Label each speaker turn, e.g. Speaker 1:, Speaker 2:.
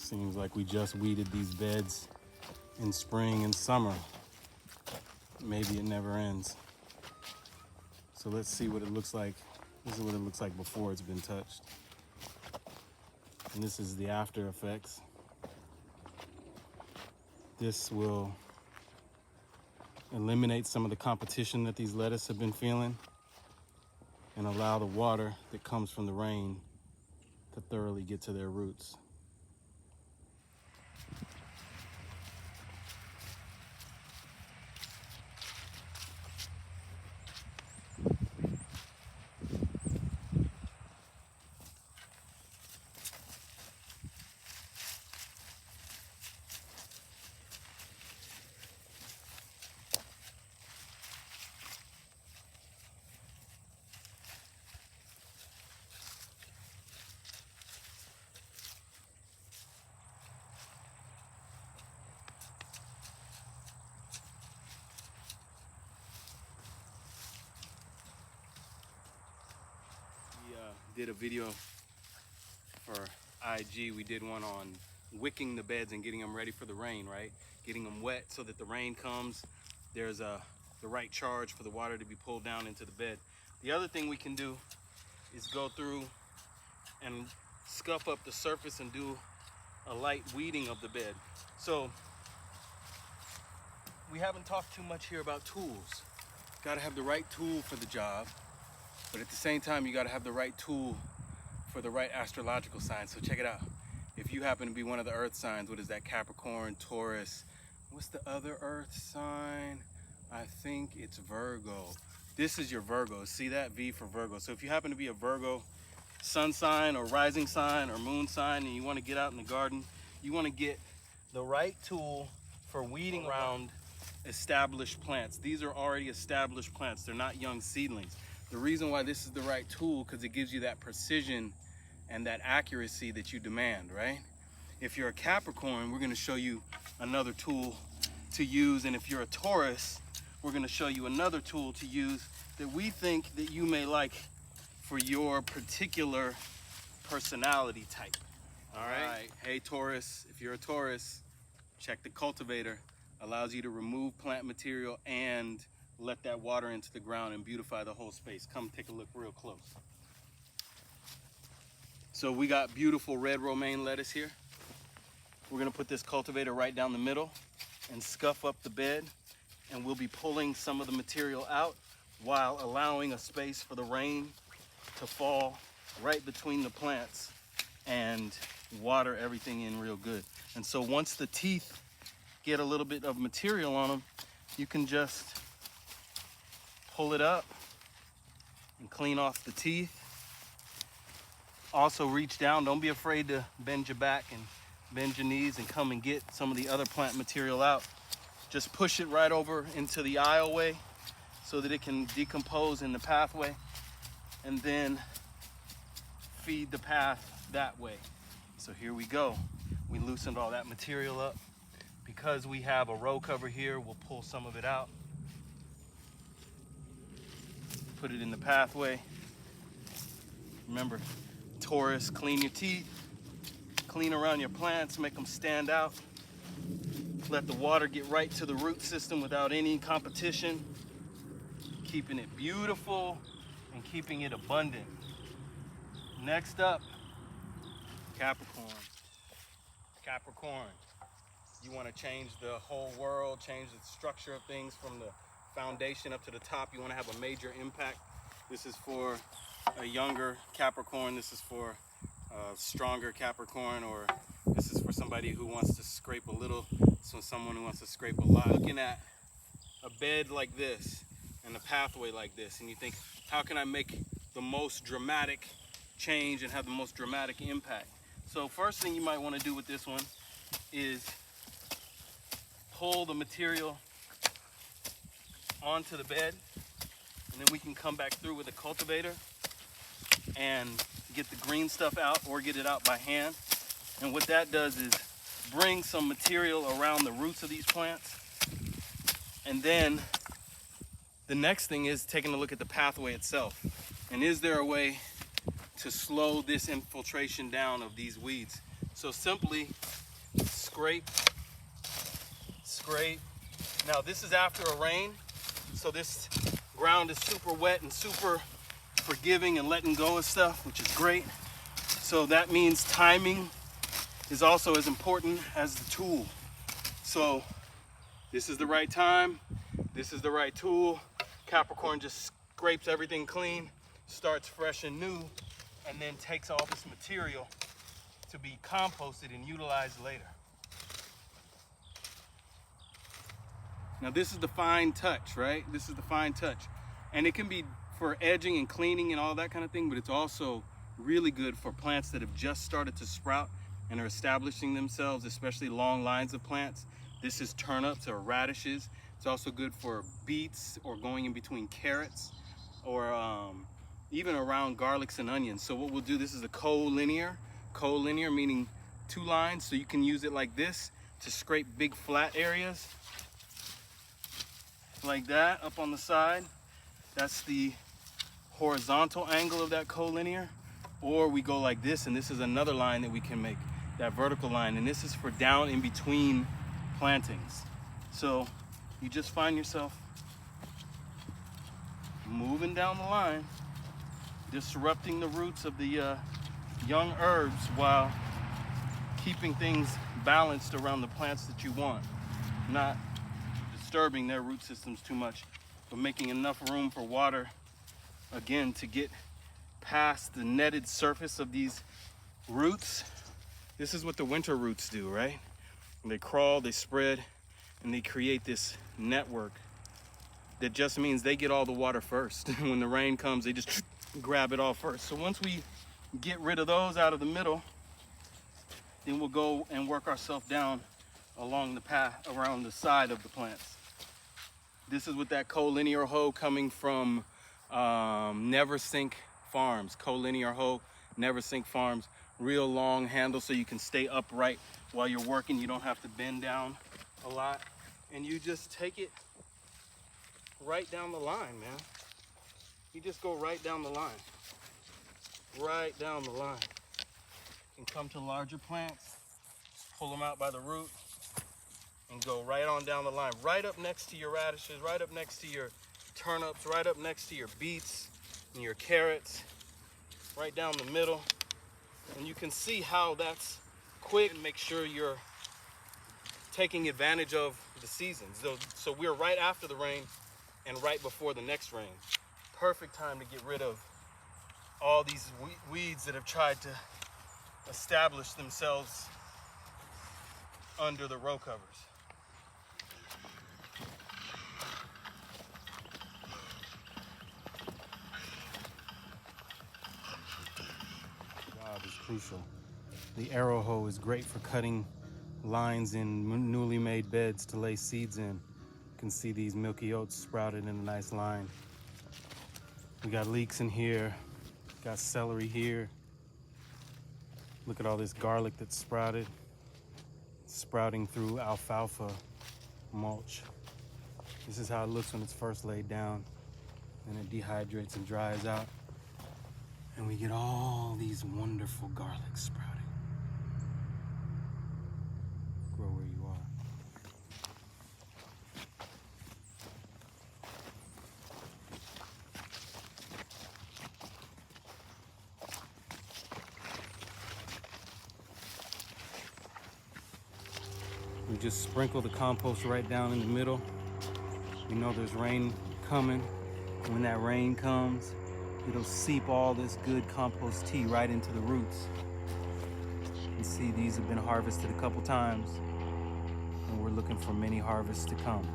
Speaker 1: Seems like we just weeded these beds in spring and summer. Maybe it never ends. So let's see what it looks like. This is what it looks like before it's been touched. And this is the after effects. This will eliminate some of the competition that these lettuce have been feeling and allow the water that comes from the rain to thoroughly get to their roots. Did a video for IG. We did one on wicking the beds and getting them ready for the rain, right? Getting them wet so that the rain comes, there's the right charge for the water to be pulled down into the bed. The other thing we can do is go through and scuff up the surface and do a light weeding of the bed. So we haven't talked too much here about tools. Got to have the right tool for the job. But at the same time, you got to have the right tool for the right astrological sign. So check it out. If you happen to be one of the earth signs, what is that? Capricorn, Taurus. What's the other earth sign? I think it's Virgo. This is your Virgo. See that? V for Virgo. So if you happen to be a Virgo sun sign or rising sign or moon sign and you want to get out in the garden, you want to get the right tool for weeding around established plants. These are already established plants. They're not young seedlings. The reason why this is the right tool, because it gives you that precision and that accuracy that you demand, right? If you're a Capricorn, we're going to show you another tool to use. And if you're a Taurus, we're going to show you another tool to use that we think that you may like for your particular personality type. All right. Hey, Taurus, if you're a Taurus, check the Cultivator. Allows you to remove plant material and let that water into the ground and beautify the whole space. Come take a look real close. So we got beautiful red romaine lettuce here. We're gonna put this cultivator right down the middle and scuff up the bed, and we'll be pulling some of the material out while allowing a space for the rain to fall right between the plants and water everything in real good. And so once the teeth get a little bit of material on them, you can just pull it up and clean off the teeth. Also reach down, don't be afraid to bend your back and bend your knees and come and get some of the other plant material out. Just push it right over into the aisleway so that it can decompose in the pathway, and then feed the path that way. So here we go. We loosened all that material up. Because we have a row cover here, we'll pull some of it out. Put it in the pathway. Remember, Taurus, clean your teeth, clean around your plants, make them stand out. Let the water get right to the root system without any competition. Keeping it beautiful and keeping it abundant. Next up, Capricorn. Capricorn. You want to change the whole world, change the structure of things from the foundation up to the top. You want to have a major impact. This is for a younger Capricorn. This is for a stronger Capricorn, or this is for somebody who wants to scrape a little, so someone who wants to scrape a lot. Looking at a bed like this and a pathway like this, and you think, how can I make the most dramatic change and have the most dramatic impact? So first thing you might want to do with this one is pull the material onto the bed, and then we can come back through with a cultivator and get the green stuff out or get it out by hand. And what that does is bring some material around the roots of these plants. And then the next thing is taking a look at the pathway itself. And is there a way to slow this infiltration down of these weeds? So simply scrape, scrape. Now this is after a rain, so this ground is super wet and super forgiving and letting go of stuff, which is great. So that means timing is also as important as the tool. So this is the right time, this is the right tool. Capricorn just scrapes everything clean, starts fresh and new, and then takes all this material to be composted and utilized later. Now this is the fine touch, right? This is the fine touch. And it can be for edging and cleaning and all that kind of thing, but it's also really good for plants that have just started to sprout and are establishing themselves, especially long lines of plants. This is turnips or radishes. It's also good for beets or going in between carrots or even around garlics and onions. So what we'll do, this is a collinear meaning two lines, so you can use it like this to scrape big flat areas like that up on the side. That's the horizontal angle of that collinear. Or we go like this, and this is another line that we can make, that vertical line, and this is for down in between plantings. So you just find yourself moving down the line, disrupting the roots of the young herbs while keeping things balanced around the plants that you want, not disturbing their root systems too much, but making enough room for water, again, to get past the netted surface of these roots. This is what the winter roots do, right? They crawl, they spread, and they create this network that just means they get all the water first. When the rain comes, they just grab it all first. So once we get rid of those out of the middle, then we'll go and work ourselves down along the path around the side of the plants. This is with that collinear hoe coming from Never Sink Farms. Collinear hoe, Never Sink Farms. Real long handle so you can stay upright while you're working. You don't have to bend down a lot. And you just take it right down the line, man. You just go right down the line. Right down the line. You can come to larger plants, pull them out by the root, and go right on down the line. Right up next to your radishes, right up next to your turnips, right up next to your beets and your carrots, right down the middle. And you can see how that's quick, and make sure you're taking advantage of the seasons. So we're right after the rain and right before the next rain. Perfect time to get rid of all these weeds that have tried to establish themselves under the row covers. Job is crucial. The arrow hoe is great for cutting lines in newly made beds to lay seeds in. You can see these milky oats sprouted in a nice line. We got leeks in here, got celery here. Look at all this garlic that's sprouted. It's sprouting through alfalfa mulch. This is how it looks when it's first laid down, and it dehydrates and dries out. And we get all these wonderful garlics sprouting. Grow where you are. We just sprinkle the compost right down in the middle. We know there's rain coming. When that rain comes, it'll seep all this good compost tea right into the roots. You can see these have been harvested a couple times, and we're looking for many harvests to come.